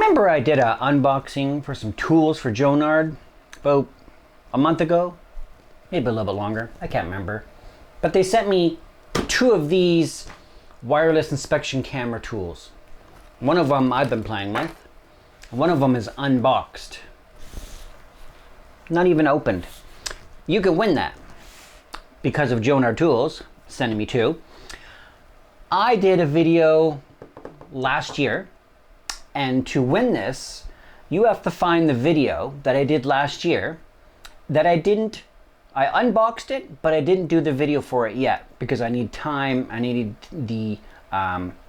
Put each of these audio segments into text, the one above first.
remember I did an unboxing for some tools for Jonard about a month ago, maybe a little bit longer, I can't remember. But they sent me 2 of these wireless inspection camera tools. One of them I've been playing with, and one of them is unboxed. Not even opened. You can win that because of Jonard Tools sending me 2. I did a video last year, and to win this, you have to find the video that I did last year that I unboxed it, but I didn't do the video for it yet because I need time. I needed the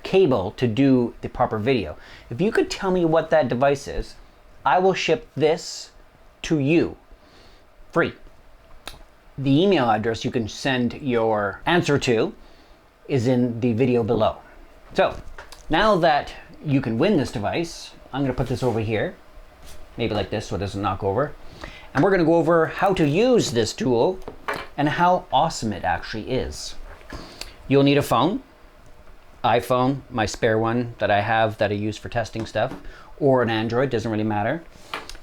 cable to do the proper video. If you could tell me what that device is, I will ship this to you free. The email address you can send your answer to is in the video below. So now that you can win this device, I'm going to put this over here, maybe like this so it doesn't knock over. And we're going to go over how to use this tool and how awesome it actually is. You'll need a phone, iPhone, my spare one that I have that I use for testing stuff, or an Android, doesn't really matter.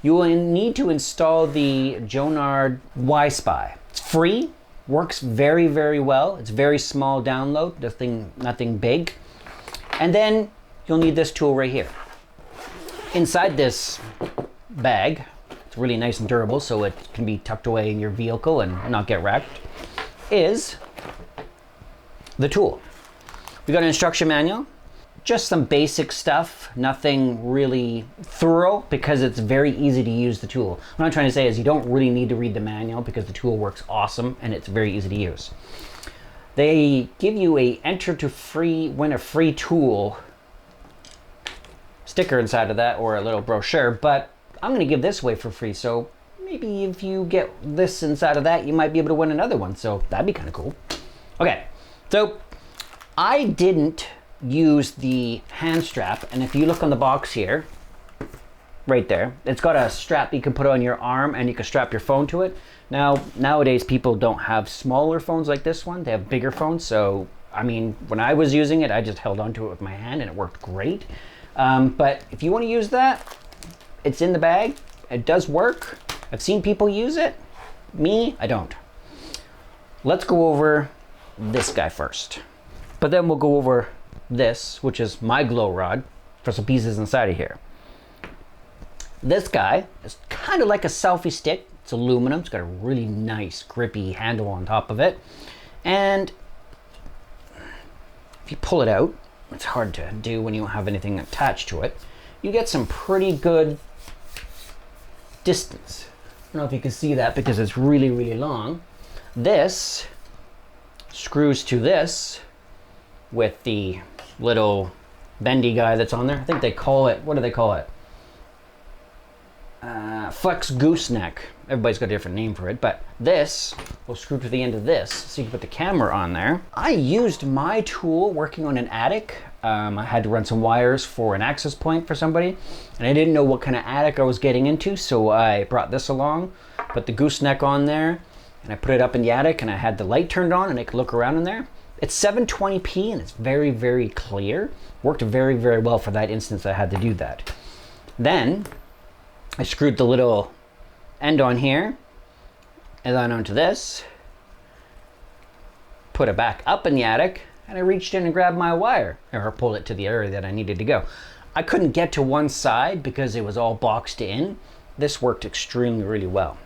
You will need to install the Jonard Y-Spy. It's free, works very, very well. It's very small download, nothing big. And then you'll need this tool right here. Inside this bag, it's really nice and durable so it can be tucked away in your vehicle and not get wrecked, is the tool. We got an instruction manual, just some basic stuff, nothing really thorough because it's very easy to use the tool. What I'm trying to say is you don't really need to read the manual because the tool works awesome and it's very easy to use. They give you a win a free tool sticker inside of that, or a little brochure, but I'm going to give this away for free, so maybe if you get this inside of that, you might be able to win another one, so that'd be kind of cool. Okay, so I didn't use the hand strap, and if you look on the box here, right there, it's got a strap you can put on your arm and you can strap your phone to it. Now, nowadays people don't have smaller phones like this one, they have bigger phones, so I mean, when I was using it, I just held onto it with my hand and it worked great. But if you want to use that, it's in the bag, it does work. I've seen people use it, me, I don't. Let's go over this guy first, but then we'll go over this, which is my glow rod, for some pieces inside of here. This guy is kind of like a selfie stick. It's aluminum. It's got a really nice grippy handle on top of it. And if you pull it out, it's hard to do when you don't have anything attached to it. You get some pretty good distance. I don't know if you can see that because it's really, really long. This screws to this with the little bendy guy that's on there. I think they call it, what do they call it? Flex gooseneck. Everybody's got a different name for it, but this will screw to the end of this so you can put the camera on there. I used my tool working on an attic. I had to run some wires for an access point for somebody, and I didn't know what kind of attic I was getting into, so I brought this along, put the gooseneck on there, and I put it up in the attic, and I had the light turned on and I could look around in there. It's 720p and it's very, very clear. Worked very, very well for that instance I had to do that. Then I screwed the little end on here and then onto this, put it back up in the attic, and I reached in and grabbed my wire, or pulled it to the area that I needed to go. I couldn't get to one side because it was all boxed in. This worked extremely really well.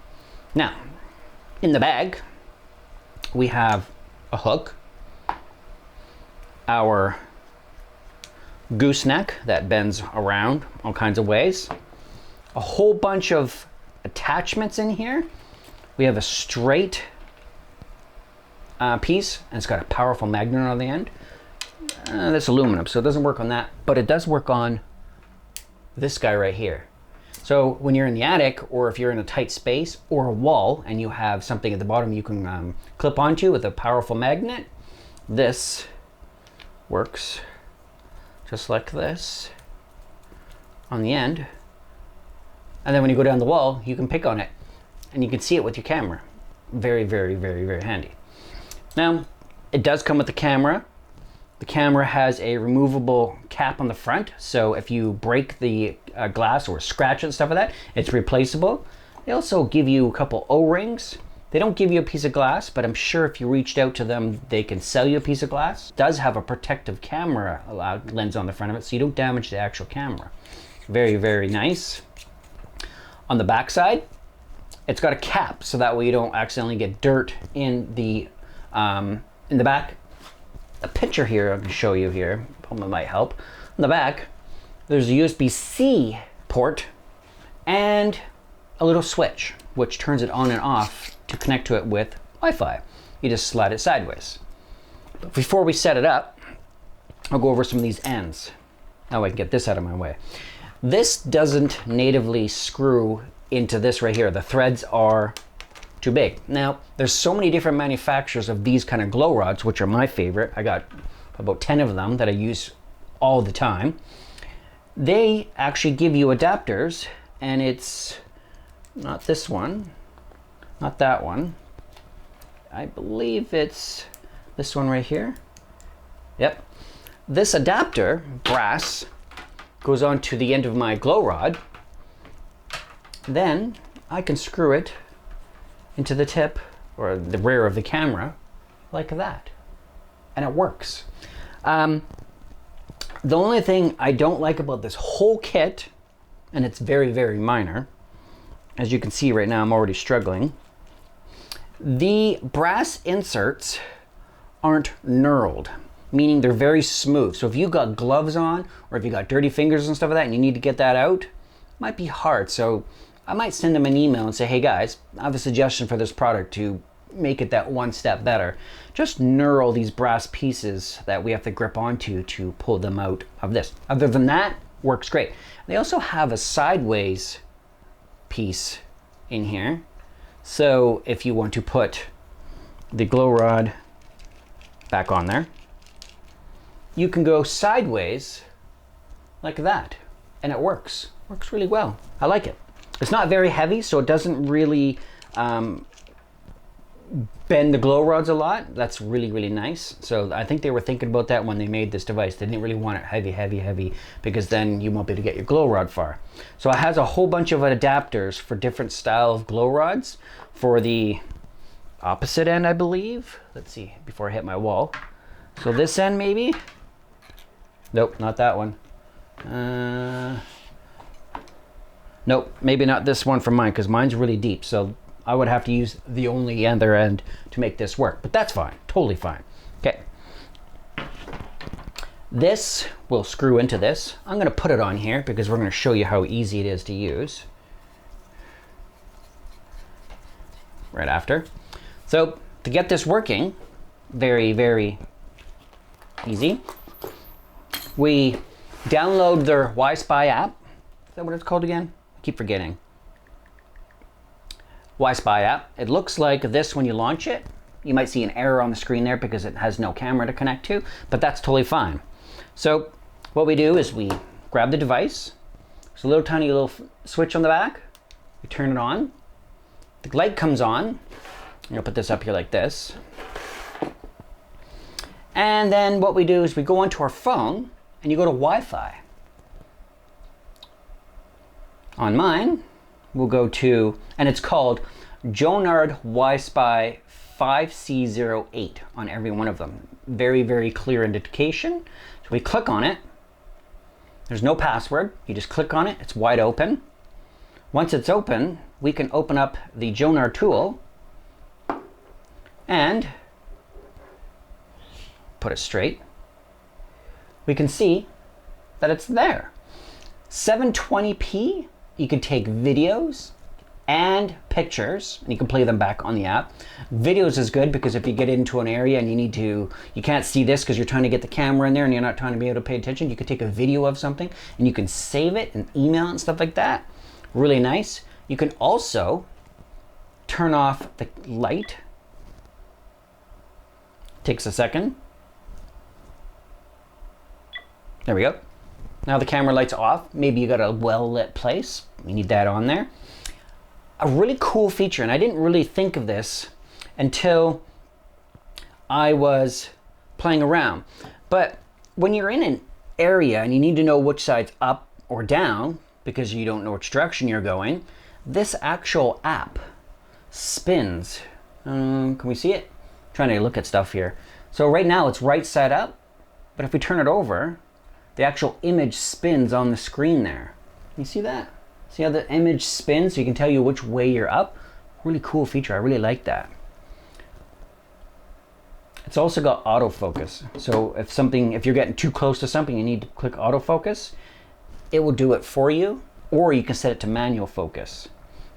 Now, in the bag, we have a hook, our gooseneck that bends around all kinds of ways, a whole bunch of attachments in here. We have a straight piece, and it's got a powerful magnet on the end. That's aluminum, so it doesn't work on that, but it does work on this guy right here. So when you're in the attic, or if you're in a tight space or a wall and you have something at the bottom you can clip onto with a powerful magnet, this works just like this on the end. And then when you go down the wall, you can pick on it and you can see it with your camera. Very, very, very, very handy. Now, it does come with the camera, The camera has a removable cap on the front, so if you break the glass or scratch it and stuff like that, it's replaceable. They also give you a couple O-rings. They don't give you a piece of glass, but I'm sure if you reached out to them, they can sell you a piece of glass. It does have a protective camera lens on the front of it, so you don't damage the actual camera. Very, very nice. On the back side, it's got a cap, so that way you don't accidentally get dirt in the back. A picture here I can show you here, probably might help. On the back, there's a USB-C port and a little switch, which turns it on and off to connect to it with Wi-Fi. You just slide it sideways. But before we set it up, I'll go over some of these ends. Now I can get this out of my way. This doesn't natively screw into this right here. The threads are too big. Now, there's so many different manufacturers of these kind of glow rods, which are my favorite. I got about 10 of them that I use all the time. They actually give you adapters, and it's not this one, not that one. I believe it's this one right here. Yep. This adapter, brass, goes on to the end of my glow rod. Then I can screw it into the tip or the rear of the camera like that, and it works. The only thing I don't like about this whole kit, and it's very, very minor, as you can see right now I'm already struggling, the brass inserts aren't knurled, meaning they're very smooth. So if you got gloves on, or if you got dirty fingers and stuff like that and you need to get that out, it might be hard. So I might send them an email and say, hey guys, I have a suggestion for this product to make it that one step better. Just knurl these brass pieces that we have to grip onto to pull them out of this. Other than that, works great. They also have a sideways piece in here. So if you want to put the glow rod back on there, you can go sideways like that, and it works. Works really well. I like it. It's not very heavy, so it doesn't really bend the glow rods a lot. That's really, really nice. So I think they were thinking about that when they made this device. They didn't really want it heavy, heavy, heavy, because then you won't be able to get your glow rod far. So it has a whole bunch of adapters for different style of glow rods. For the opposite end, I believe. Let's see, before I hit my wall. So this end maybe? Nope, not that one. Nope, maybe not this one for mine, because mine's really deep, so I would have to use the only other end to make this work, but that's fine, totally fine. Okay. This will screw into this. I'm gonna put it on here because we're gonna show you how easy it is to use. Right after. So to get this working, very, very easy. We download their Wi-Spy app. Is that what it's called again? I keep forgetting. Wi-Spy app. It looks like this when you launch it. You might see an error on the screen there because it has no camera to connect to, but that's totally fine. So what we do is we grab the device. There's a little tiny little switch on the back. We turn it on. The light comes on. I'm gonna put this up here like this. And then what we do is we go onto our phone and you go to Wi-Fi. On mine, we'll go to, and it's called Jonard Wi-Spy 5C08 on every one of them. Very, very clear indication. So we click on it. There's no password. You just click on it. It's wide open. Once it's open, we can open up the Jonard tool and put it straight. We can see that it's there. 720p. You can take videos and pictures, and you can play them back on the app. Videos is good because if you get into an area and you can't see this because you're trying to get the camera in there and you're not trying to be able to pay attention, you can take a video of something and you can save it and email it and stuff like that. Really nice. You can also turn off the light. Takes a second. There we go. Now the camera light's off. Maybe you got a well-lit place. You need that on there. A really cool feature, and I didn't really think of this until I was playing around. But when you're in an area and you need to know which side's up or down because you don't know which direction you're going, this actual app spins. Can we see it? I'm trying to look at stuff here. So right now it's right side up, but if we turn it over, the actual image spins on the screen there. You see that? See how the image spins so you can tell you which way you're up? Really cool feature. I really like that. It's also got autofocus. So if you're getting too close to something, you need to click autofocus. It will do it for you, or you can set it to manual focus.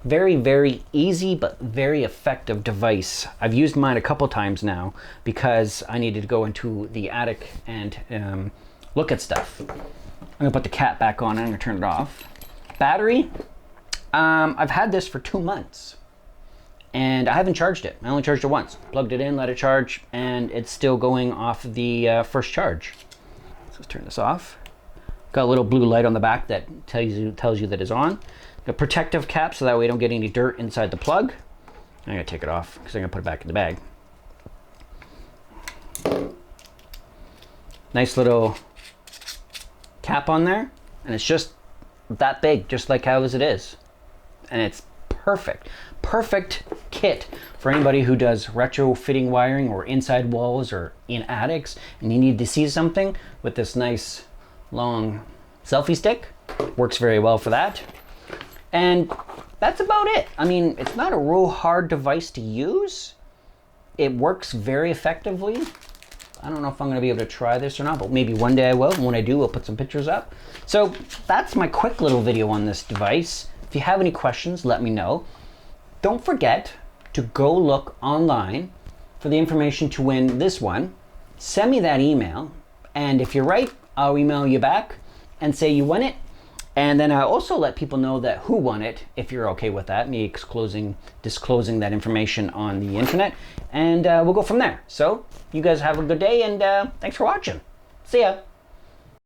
Very, very easy, but very effective device. I've used mine a couple times now because I needed to go into the attic and look at stuff. I'm gonna put the cat back on and I'm gonna turn it off. Battery, I've had this for 2 months and I haven't charged it. I only charged it once. Plugged it in, let it charge, and it's still going off the first charge. So let's turn this off. Got a little blue light on the back that tells you that it's on. A protective cap so that way you don't get any dirt inside the plug. I'm gonna take it off because I'm gonna put it back in the bag. Nice little cap on there, and it's just that big, just like how it is. And it's perfect. Perfect kit for anybody who does retrofitting wiring or inside walls or in attics and you need to see something with this nice long selfie stick. Works very well for that. And that's about it. I mean, it's not a real hard device to use. It works very effectively. I don't know if I'm gonna be able to try this or not, but maybe one day I will. And when I do, I'll put some pictures up. So that's my quick little video on this device. If you have any questions, let me know. Don't forget to go look online for the information to win this one. Send me that email. And if you're right, I'll email you back and say you won it. And then I also let people know that who won it, if you're okay with that, me disclosing that information on the internet, and we'll go from there. So you guys have a good day, and thanks for watching. See ya.